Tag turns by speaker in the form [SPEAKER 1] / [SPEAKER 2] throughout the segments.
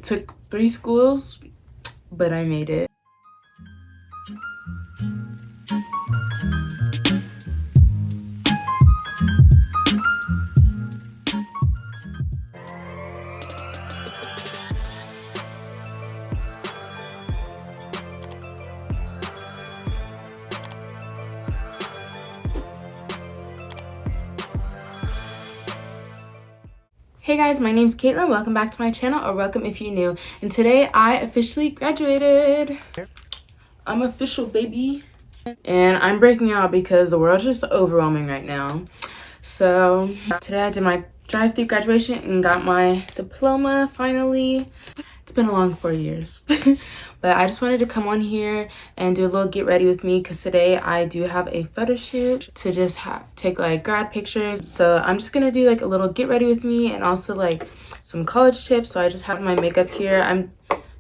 [SPEAKER 1] took 3 schools, but I made it. Hey guys, my name's Caitlin. Welcome back to my channel, or welcome if you're new. And today I officially graduated. I'm official, baby. And I'm breaking out because the world's just overwhelming right now. So today I did my drive-through graduation and got my diploma finally. It's been a long 4 years. But I just wanted to come on here and do a little get ready with me because today I do have a photo shoot to just take like grad pictures. So I'm just gonna do like a little get ready with me and also like some college tips. So I just have my makeup here. I'm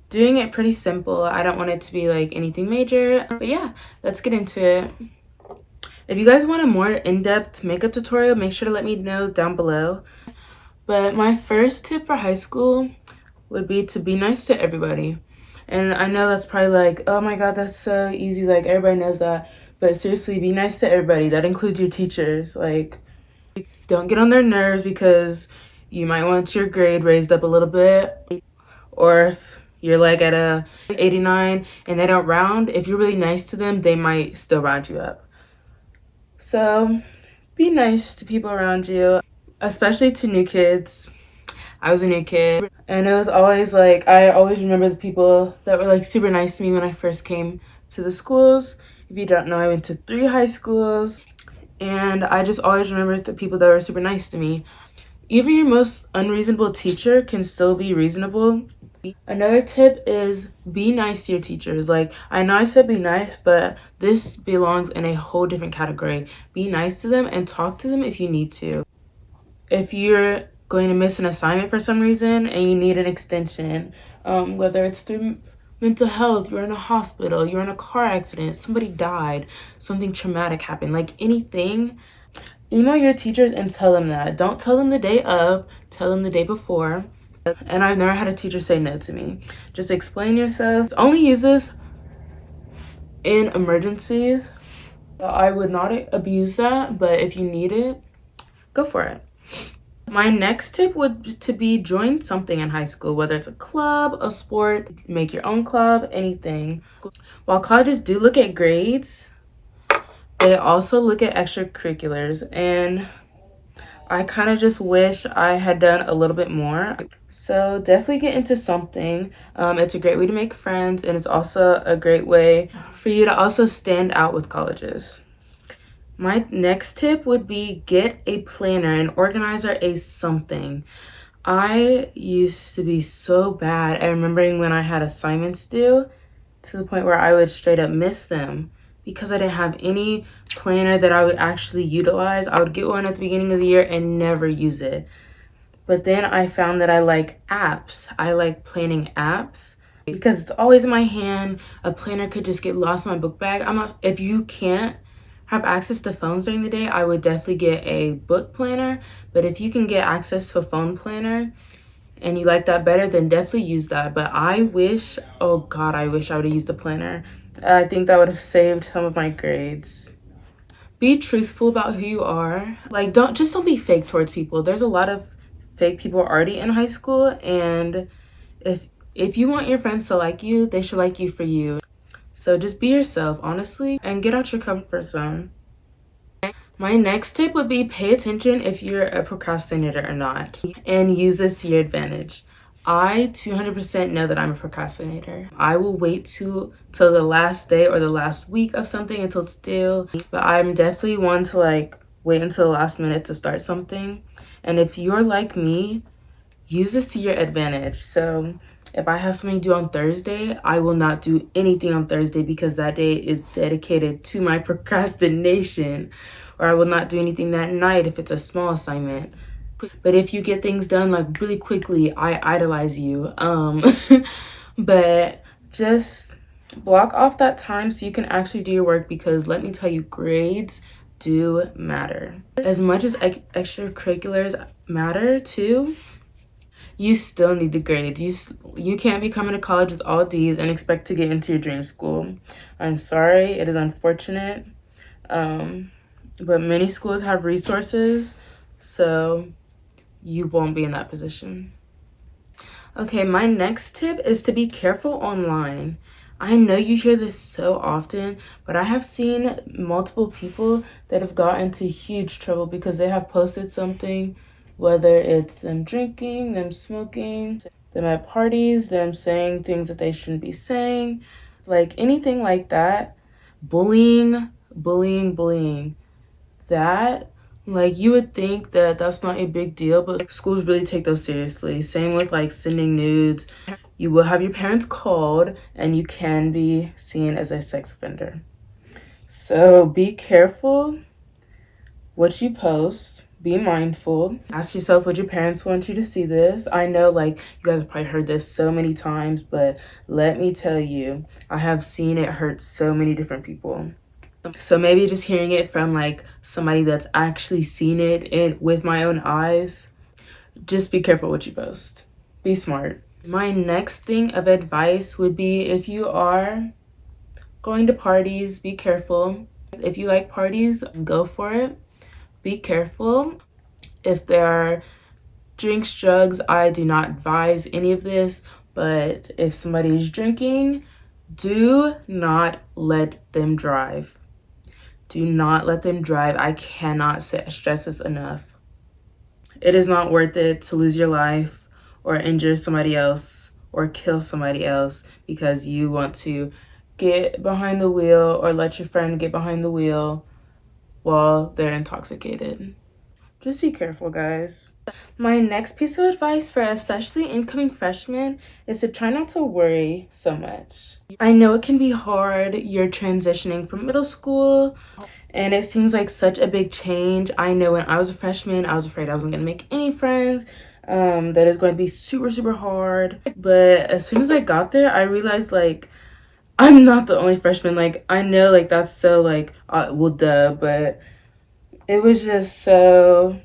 [SPEAKER 1] doing it pretty simple. I don't want it to be like anything major. But yeah, let's get into it. If you guys want a more in-depth makeup tutorial, make sure to let me know down below. But my first tip for high school would be to be nice to everybody. And I know that's probably like, oh my god, that's so easy, like everybody knows that. But seriously, be nice to everybody. That includes your teachers. Like, don't get on their nerves because you might want your grade raised up a little bit. Or if you're like at a 89 and they don't round, if you're really nice to them, they might still round you up. So be nice to people around you, especially to new kids. I was a new kid, and it was always like, I always remember the people that were like super nice to me when I first came to the schools. If you don't know, I went to 3 high schools, and I just always remember the people that were super nice to me. Even your most unreasonable teacher can still be reasonable. Another tip is be nice to your teachers. Like, I know I said be nice, but this belongs in a whole different category. Be nice to them and talk to them if you need to. If you're going to miss an assignment for some reason and you need an extension, whether it's through mental health, you're in a hospital, you're in a car accident, somebody died, something traumatic happened, like anything, email your teachers and tell them that. Don't tell them the day of, tell them the day before. And I've never had a teacher say no to me. Just explain yourself. Only use this in emergencies. I would not abuse that, but if you need it, go for it. My next tip would to be join something in high school, whether it's a club, a sport, make your own club, anything. While colleges do look at grades, they also look at extracurriculars, and I kind of just wish I had done a little bit more. So definitely get into something. It's a great way to make friends, and it's also a great way for you to also stand out with colleges. My next tip would be get a planner, an organizer, a something. I used to be so bad at remembering when I had assignments due, to the point where I would straight up miss them because I didn't have any planner that I would actually utilize. I would get one at the beginning of the year and never use it. But then I found that I like apps. I like planning apps because it's always in my hand. A planner could just get lost in my book bag. If you can't have access to phones during the day, I would definitely get a book planner. But if you can get access to a phone planner and you like that better, then definitely use that. But I wish, oh god, I wish I would have used the planner. I think that would have saved some of my grades. Be truthful about who you are. Like, don't be fake towards people. There's a lot of fake people already in high school, and if you want your friends to like you, they should like you for you. So just be yourself, honestly, and get out your comfort zone. My next tip would be pay attention if you're a procrastinator or not, and use this to your advantage. I 200% know that I'm a procrastinator. I will wait till the last day or the last week of something until it's due, but I'm definitely one to like wait until the last minute to start something. And if you're like me, use this to your advantage. So if I have something due on Thursday, I will not do anything on Thursday because that day is dedicated to my procrastination. Or I will not do anything that night if it's a small assignment. But if you get things done like really quickly, I idolize you. But just block off that time so you can actually do your work, because let me tell you, grades do matter. As much as extracurriculars matter too, you still need the grades. You can't be coming to college with all D's and expect to get into your dream school. I'm sorry, it is unfortunate. But many schools have resources, so you won't be in that position. Okay, my next tip is to be careful online. I know you hear this so often, but I have seen multiple people that have got into huge trouble because they have posted something, whether it's them drinking, them smoking, them at parties, them saying things that they shouldn't be saying, like anything like that. Bullying. That, like, you would think that that's not a big deal, but schools really take those seriously. Same with like sending nudes. You will have your parents called and you can be seen as a sex offender. So be careful what you post. Be mindful. Ask yourself, would your parents want you to see this? I know, like, you guys have probably heard this so many times, but let me tell you, I have seen it hurt so many different people. So maybe just hearing it from like somebody that's actually seen it with my own eyes, just be careful what you post. Be smart. My next thing of advice would be, if you are going to parties, be careful. If you like parties, go for it. Be careful. If there are drinks, drugs, I do not advise any of this, but if somebody is drinking, do not let them drive. Do not let them drive. I cannot stress this enough. It is not worth it to lose your life or injure somebody else or kill somebody else because you want to get behind the wheel or let your friend get behind the wheel while they're intoxicated. Just be careful, guys. My next piece of advice for especially incoming freshmen is to try not to worry so much. I know it can be hard. You're transitioning from middle school and it seems like such a big change. I know when I was a freshman, I was afraid I wasn't going to make any friends. That is going to be super, super hard. But as soon as I got there, I realized, like, I'm not the only freshman. Like, I know, like, that's so, like, well, duh, but it was just so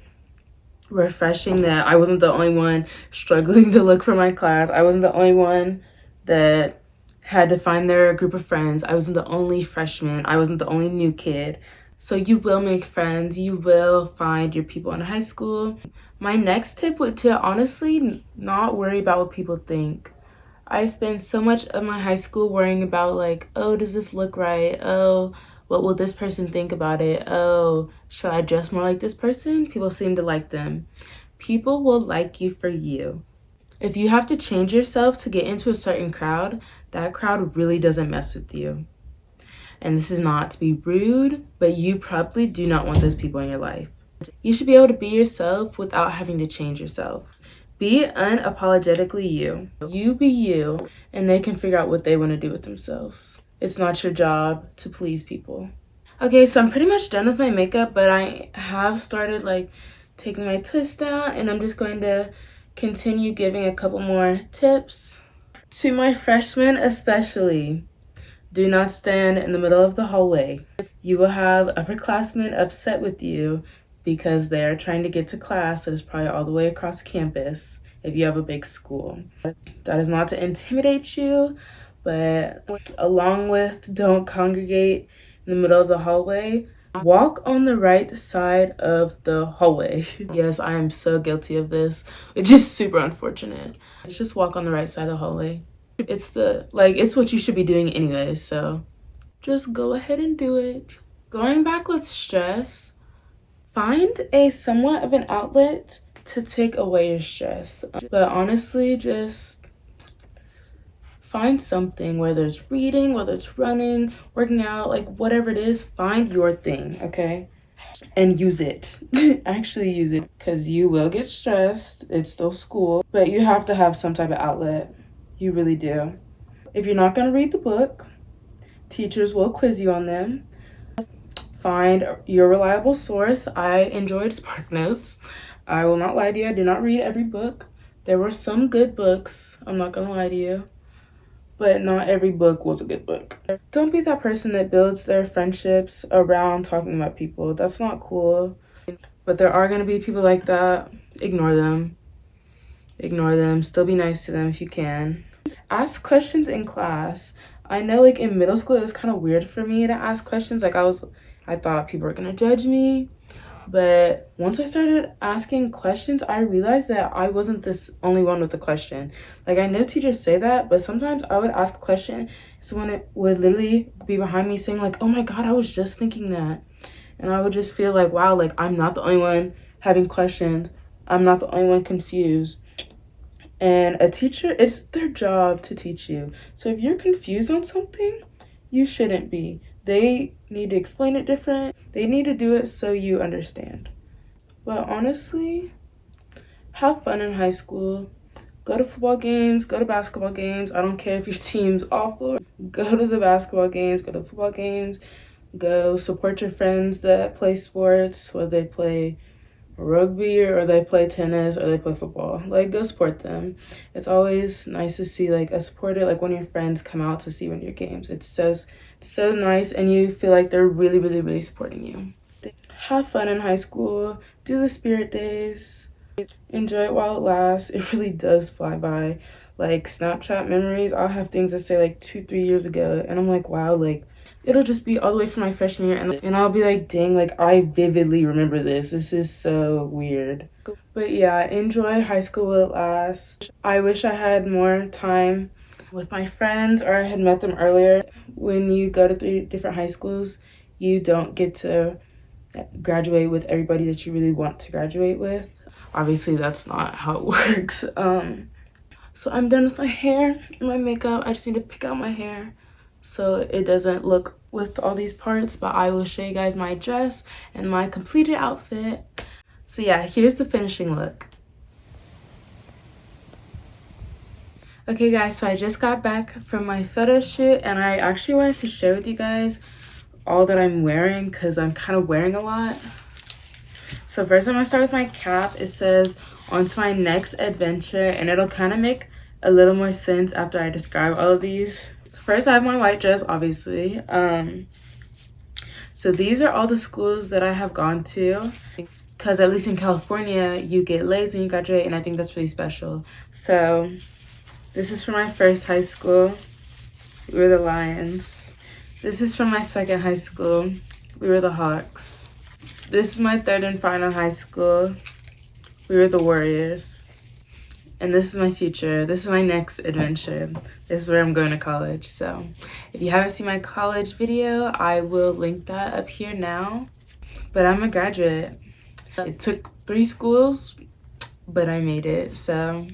[SPEAKER 1] refreshing that I wasn't the only one struggling to look for my class. I wasn't the only one that had to find their group of friends. I wasn't the only freshman. I wasn't the only new kid. So you will make friends. You will find your people in high school. My next tip would to honestly not worry about what people think. I spent so much of my high school worrying about, like, oh, does this look right? Oh, what will this person think about it? Oh, should I dress more like this person? People seem to like them. People will like you for you. If you have to change yourself to get into a certain crowd, that crowd really doesn't mess with you. And this is not to be rude, but you probably do not want those people in your life. You should be able to be yourself without having to change yourself. Be unapologetically you. You be you, and they can figure out what they want to do with themselves. It's not your job to please people. Okay, so I'm pretty much done with my makeup, but I have started, like, taking my twist down, and I'm just going to continue giving a couple more tips. To my freshmen especially, do not stand in the middle of the hallway. You will have upperclassmen upset with you because they are trying to get to class that is probably all the way across campus if you have a big school. That is not to intimidate you, but along with don't congregate in the middle of the hallway, walk on the right side of the hallway. Yes, I am so guilty of this, which is super unfortunate. Just walk on the right side of the hallway. It's what you should be doing anyway, so just go ahead and do it. Going back with stress, find a somewhat of an outlet to take away your stress. But honestly, just find something, whether it's reading, whether it's running, working out, like whatever it is, find your thing, okay? And use it. Actually use it, because you will get stressed. It's still school, but you have to have some type of outlet. You really do. If you're not going to read the book, teachers will quiz you on them. Find your reliable source. I enjoyed SparkNotes. I will not lie to you. I did not read every book. There were some good books. I'm not going to lie to you. But not every book was a good book. Don't be that person that builds their friendships around talking about people. That's not cool. But there are going to be people like that. Ignore them. ignore them. Still be nice to them if you can. Ask questions in class. I know like in middle school it was kind of weird for me to ask questions. Like I thought people were gonna judge me. But once I started asking questions, I realized that I wasn't this only one with the question. Like I know teachers say that, but sometimes I would ask a question, someone would literally be behind me saying like, "Oh my God, I was just thinking that." And I would just feel like, wow, like I'm not the only one having questions. I'm not the only one confused. And a teacher, it's their job to teach you. So if you're confused on something, you shouldn't be. They need to explain it different. They need to do it so you understand. But honestly, have fun in high school. Go to football games, go to basketball games. I don't care if your team's awful. Go to the basketball games, go to football games. Go support your friends that play sports, whether they play rugby or they play tennis or they play football. Like, go support them. It's always nice to see like a supporter, like one of your friends come out to see one of your games. It's so nice, and you feel like they're really supporting you. Have fun in high school. Do the spirit days. Enjoy it while it lasts. It really does fly by. Like Snapchat memories, I'll have things that say like 2-3 years ago, and I'm like, wow, like it'll just be all the way from my freshman year, and I'll be like, dang, like I vividly remember this. This is so weird. But yeah, enjoy high school while it lasts. I wish I had more time with my friends, or I had met them earlier. When you go to 3 different high schools, you don't get to graduate with everybody that you really want to graduate with. Obviously, that's not how it works. So I'm done with my hair and my makeup. I just need to pick out my hair so it doesn't look with all these parts, but I will show you guys my dress and my completed outfit. So yeah, here's the finishing look. Okay guys, so I just got back from my photo shoot, and I actually wanted to share with you guys all that I'm wearing because I'm kind of wearing a lot. So first I'm gonna start with my cap. It says, "On to my next adventure," and it'll kind of make a little more sense after I describe all of these. First, I have my white dress, obviously. So these are all the schools that I have gone to, because at least in California, you get Lays when you graduate, and I think that's really special. So this is from my first high school. We were the Lions. This is from my second high school. We were the Hawks. This is my third and final high school. We were the Warriors. And this is my future. This is my next adventure. This is where I'm going to college. So if you haven't seen my college video, I will link that up here now. But I'm a graduate. It took 3 schools, but I made it. So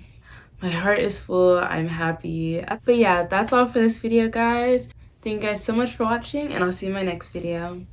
[SPEAKER 1] my heart is full. I'm happy. But yeah, that's all for this video, guys. Thank you guys so much for watching, and I'll see you in my next video.